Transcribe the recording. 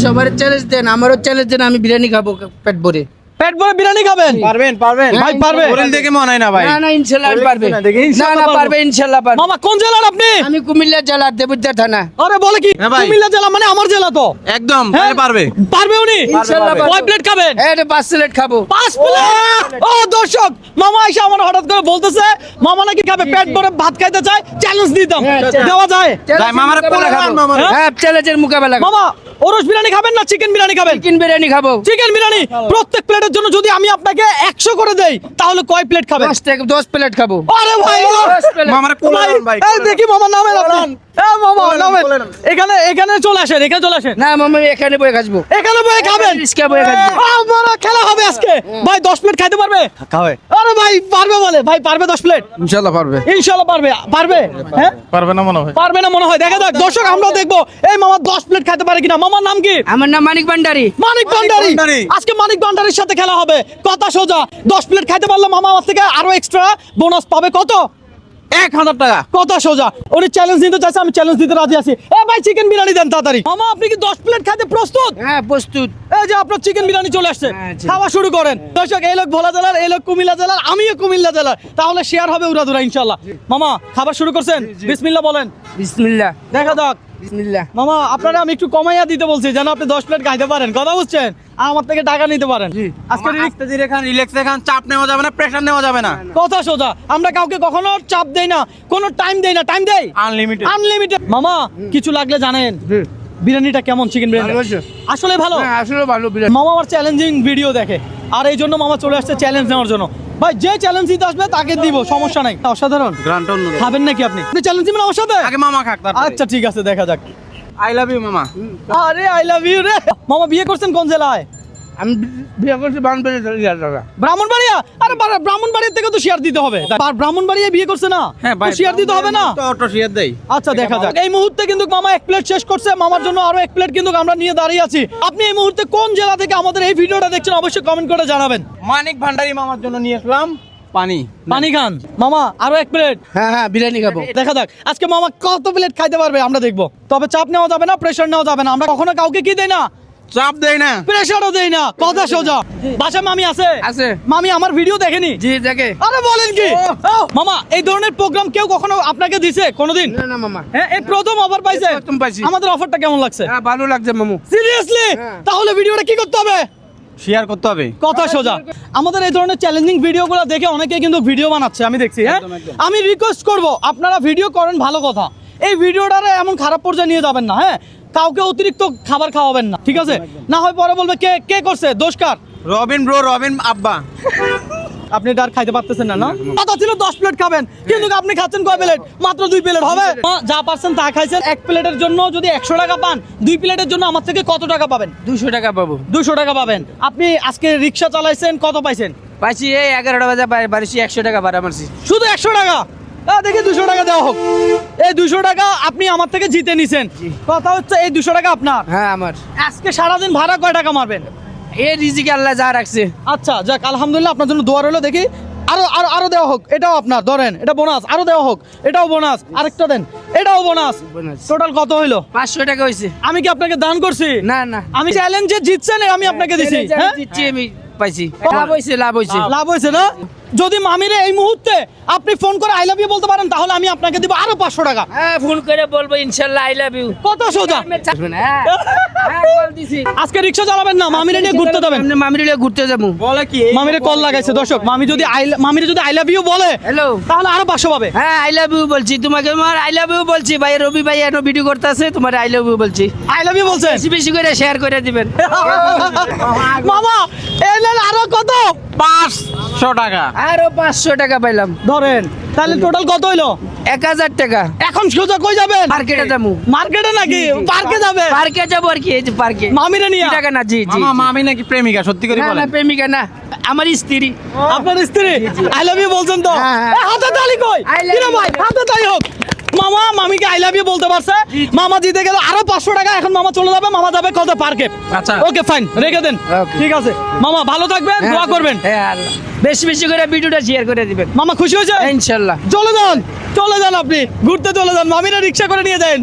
সবার চ্যালেঞ্জ দেন, আমারও চ্যালেঞ্জ দেন, আমি বিরিয়ানি খাবো পেট ভরে। পেট ভরে বিরিয়ানি খাবেন? পারবেন পারবেন ভাই পারবে? বলেন দেখে মনে হয় না ভাই। না না ইনশাআল্লাহ পারবে। দেখি না না পারবে ইনশাআল্লাহ পারবে। মামা কোন জেলার আপনি? আমি কুমিল্লা জেলার দেবুদ্দার থানা। আরে বলে কি হ্যাঁ ভাই। কুমিল্লা জেলা মানে আমার জেলা তো। একদম হ্যাঁ? পারবে। পারবে উনি? ইনশাআল্লাহ পারবে। কয় প্লেট খাবেন? এটা 5 প্লেট খাবো। 5 প্লেট। ও দর্শক, মামা আইসা আমার হঠাৎ করে বলতেছে মামা নাকি খাবে, পেট ভরে ভাত খাইতে চায়, চ্যালেঞ্জ দিতাম। দেওয়া যায়? ভাই মামারে কোলে খাবো। হ্যাঁ চ্যালেঞ্জের মোকাবেলা করব। মামা ওরস বিরিয়ানি খাবেন না চিকেন বিরিয়ানি খাবেন? চিকেন বিরিয়ানি খাবো। চিকেন বিরিয়ানি প্রত্যেক প্লেটের জন্য যদি আমি আপনাকে 100 করে দেই তাহলে কয় প্লেট খাবেন? 10 প্লেট খাবো। আরে ভাই 10 প্লেট। মামারে কোলে আনুন ভাই। এই দেখি মামা নামেন আপনি। এই মামা কোলে নামেন। কোলে নেন। এখানে চলে আসেন, এখানে চলে আসেন। না মামা আমি এখানে বসে খাবো। এখানে বসে খাবেন? রিস্কা বসে খাবো। আমার খেলা হবে আজকে। ভাই 10 প্লেট খাইতে পারবে? খাবে। আরে ভাই পারবে বলে, ভাই পারবে 10 প্লেট? ইনশাআল্লাহ পারবে। ইনশাআল্লাহ পারবে। পারবে? হ্যাঁ পারবে না মনে হয়। পারবে না মনে হয়। দেখা যাক দর্শক, আমরা দেখবো এই মামা 10 প্লেট খাইতে পারে কিনা। মামার নাম কি? আমার নাম মানিক ভান্ডারী। মানিক ভান্ডারী। ভান্ডারী। আজকে মানিক ভান্ডারীর সাথে খেলা হবে। কথা সোজা, 10 প্লেট খাইতে পারলে মামা আমার থেকে আরো এক্সট্রা বোনাস পাবে। কত? 1000 টাকা। কথা সোজা। উনি চ্যালেঞ্জ নিতে চাইছে, আমি চ্যালেঞ্জ দিতে রাজি আছি। এ ভাই চিকেন বিরিয়ানি দেন তাড়াতাড়ি। মামা আপনি কি 10 প্লেট খাইতে প্রস্তুত? হ্যাঁ প্রস্তুত। এই যে আপনার চিকেন বিরিয়ানি চলে আসছে, হ্যাঁ, জি। খাওয়া শুরু করেন। দর্শক এই লোক ভোলা জেলার, এই লোক কুমিল্লা জেলার, আমিও কুমিল্লা জেলার, তাহলে শেয়ার হবে উড়াধুরা ইনশাআল্লাহ। মামা খাবার শুরু করছেন? বিসমিল্লাহ বলেন। বিসমিল্লাহ। দেখা যাক। বিসমিল্লাহ। মামা আপনারা আমি একটু কমাইয়া দিতে বলছি যেন আপনি 10 প্লেট খাইতে পারেন। কথা বুঝছেন? আর আমার থেকে টাকা নিতে পারেন। আজকে আস্তে ধীরে খান, রিল্যাক্সে খান, চাপ নেওয়া যাবে না, প্রেসার নেওয়া যাবে না। কথা সোজা, আমরা কাউকে কখনো চাপ দেই না, কোনো টাইম দেই না। টাইম দেই আনলিমিটেড। আনলিমিটেড। মামা কিছু লাগলে জানেন। বিরিয়ানিটা কেমন? চিকেন বিরিয়ানি ভালো হয়েছে। আসলে ভালো। হ্যাঁ আসলে ভালো বিরিয়ানি। মামা আমার চ্যালেঞ্জিং ভিডিও দেখে, আর এই জন্য মামা চলে আসছে চ্যালেঞ্জ নেওয়ার জন্য। ভাই যে চ্যালেঞ্জ দিতে আসবে তাকে দিব, সমস্যা নাই। অসাধারণ। গ্রান্ট অন্য। খাবেন নাকি আপনি? আপনি চ্যালেঞ্জ দিবেন আমার সাথে? আগে মামা খাক তারপরে। আচ্ছা ঠিক আছে, দেখা যাক। আই লাভ ইউ মামা। আরে আই লাভ ইউ রে। মামা বিয়ে করছেন কোন জেলায়? আমি বিয়ে করছি বানবাড়ি টাকা। ব্রাহ্মণবাড়িয়া? আরে ব্রাহ্মণবাড়িয়া থেকে তো শেয়ার দিতে হবে। আর ব্রাহ্মণবাড়িয়া বিয়ে করছে না? হ্যাঁ ভাই, শেয়ার দিতে হবে না? তো অটো শেয়ার দেই। আচ্ছা দেখা যাক। এই মুহূর্তে কিন্তু মামা 1 প্লেট শেষ করছে, মামার জন্য আরো 1 প্লেট কিন্তু আমরা নিয়ে দাঁড়িয়ে আছি। আপনি এই মুহূর্তে কোন জেলা থেকে আমাদের এই ভিডিওটা দেখছেন অবশ্যই কমেন্ট করে জানাবেন। মানিক ভান্ডারী মামার জন্য নিয়ে আসলাম পানি। পানি খান মামা, আরো 1 প্লেট। হ্যাঁ হ্যাঁ বিরিয়ানি খাবো। দেখা যাক আজকে মামা কত প্লেট খাইতে পারবে, আমরা দেখবো। তবে চাপ নেওয়া যাবে না, প্রেসার নেওয়া যাবে না। আমরা কখনো কাউকে কি দেই না, চাপ দেই না। প্রেসারও দেই না। কথা সোজা। বাসা মামি আছে? আছে। মামি আমার ভিডিও দেখেনি? জি দেখে। আরে বলেন কি? মামা এই ধরনের প্রোগ্রাম কেউ কখনো আপনাকে দিছে কোনোদিন? না না মামা। হ্যাঁ এই প্রথম অফার পাইছে? প্রথম পাইছি। আমাদের অফারটা কেমন লাগছে? হ্যাঁ ভালো লাগছে মামু। সিরিয়াসলি? হ্যাঁ। তাহলে ভিডিওটা কি করতে হবে? শেয়ার করতে হবে। কথা সোজা। আমাদের এই ধরনের চ্যালেঞ্জিং ভিডিওগুলো দেখে অনেকেই কিন্তু ভিডিও বানাচ্ছে, আমি দেখছি। হ্যাঁ একদম, একদম। আমি রিকোয়েস্ট করব আপনারা ভিডিও করেন ভালো কথা, এই ভিডিওটারে এমন খারাপ পর্যায়ে নিয়ে যাবেন না। হ্যাঁ কাউকে অতিরিক্ত খাবার খাওয়াবেন না, ঠিক আছে? না হয় পরে বলবে কে কে করছে, দোষ কার? রবিন ব্রো, রবিন আব্বা। আপনি এটা আর খাইতে পারতেছেন না, না? কথা ছিল 10 প্লেট খাবেন, কিন্তু আপনি খাচ্ছেন কয় প্লেট? মাত্র 2 প্লেট। হবে? যা পারছেন তা খাইছেন। 1 প্লেটের জন্য যদি 100 টাকা পান, 2 প্লেটের জন্য আমার থেকে কত টাকা পাবেন? 200 টাকা পাবো। 200 টাকা পাবেন। আপনি আজকে রিক্সা চালাইছেন, কত পাইছেন? পাইছি এই 11টা বাজে বাড়িছি 100 টাকা ভাড়া মারছি। শুধু 100 টাকা? দেখি 200 টাকা দেওয়া হোক। এই 200 টাকা আপনি আমার থেকে জিতে নিছেন। কথা হচ্ছে এই 200 টাকা আপনার। হ্যাঁ আমার। আজকে সারাদিন ভাড়া কয় টাকা মারবেন? এই রিজিকে আল্লাহ যা রাখছে। আচ্ছা যাক, আলহামদুলিল্লাহ, আপনার জন্য দোয়া রইলো। দেখি আরো আরো আরো দেওয়া হোক। এটাও আপনার, ধরেন এটা বোনাস। আরো দেওয়া হোক, এটাও বোনাস। আরেকটা দেন, এটাও বোনাস। বোনাস। টোটাল কত হইলো? 500 টাকা হইছে। আমি কি আপনাকে দান করছি? না না। আমি চ্যালেঞ্জে জিতছেন, আমি আপনাকে দিছি। হ্যাঁ দিচ্ছি আমি পাইছি। লাভ হইছে লাভ হইছে। লাভ হয়েছে না? যদি মামিরে এই মুহূর্তে আপনি ফোন করে আই লাভ ইউ বলতে পারেন, তাহলে আমি আপনাকে দিব আরো 500 টাকা। হ্যাঁ ফোন করে বলবো ইনশাআল্লাহ আই লাভ ইউ। কত সোজা। হ্যাঁ হ্যাঁ বল দিছি। আজকে রিক্সা চালাবেন না, মামিরে নিয়ে ঘুরতে যাবেন। আমরা মামির লিয়ে ঘুরতে যাবো। বলে কি? মামিরে কল লাগাইছে। দর্শক মামিরে যদি আই লাভ ইউ বলে হ্যালো। তাহলে আরো 500 পাবে। হ্যাঁ আই লাভ ইউ বলছি তোমাকে। আমার আই লাভ ইউ বলছি ভাই। রবি ভাই এনো ভিডিও করতেছে, তোমার আই লাভ ইউ বলছি। আই লাভ ইউ বলছেন? বেশি বেশি করে শেয়ার করে দিবেন। মামা এই নেন আরো কত? 500 টাকা। আরো 500 টাকা পাইলাম। ধরেন তাহলে টোটাল কত হইলো? 1000 টাকা। এখন সোজা কই যাবেন? মার্কেটে যাবো। মার্কেটে নাকি পার্কে যাবে? পার্কে যাবো আর কি, এই যে পার্কে। মামিরে নিয়ে? টাকা না। জি জি। মামা মামি নাকি প্রেমিকা? সত্যি করে না বলেন। না প্রেমিকা না, আমার স্ত্রী। আপনার স্ত্রী? আই লাভ ইউ বলছেন তো? হ্যাঁ, হ্যাঁ। এ, হাতে তালি কই? I love কিরে you, ভাই, I love you। হাতে তালি হোক। মামা মামিকে আই লাভ ইউ বলতে পারছে। মামা জিতে গেল আরো 500 টাকা। এখন মামা চলে যাবে, মামা যাবে কত পার্কে। আচ্ছা। ওকে ফাইন, রেখে দেন। Okay. ঠিক আছে মামা, ভালো থাকবেন, দোয়া করবেন। হ্যাঁ আল্লাহ। বেশি বেশি করে ভিডিওটা শেয়ার করে দিবেন। মামা খুশি হয়েছে? ইনশাআল্লাহ। চলে যান, চলে যান, আপনি ঘুরতে চলে যান, মামিরা রিক্সা করে নিয়ে যান।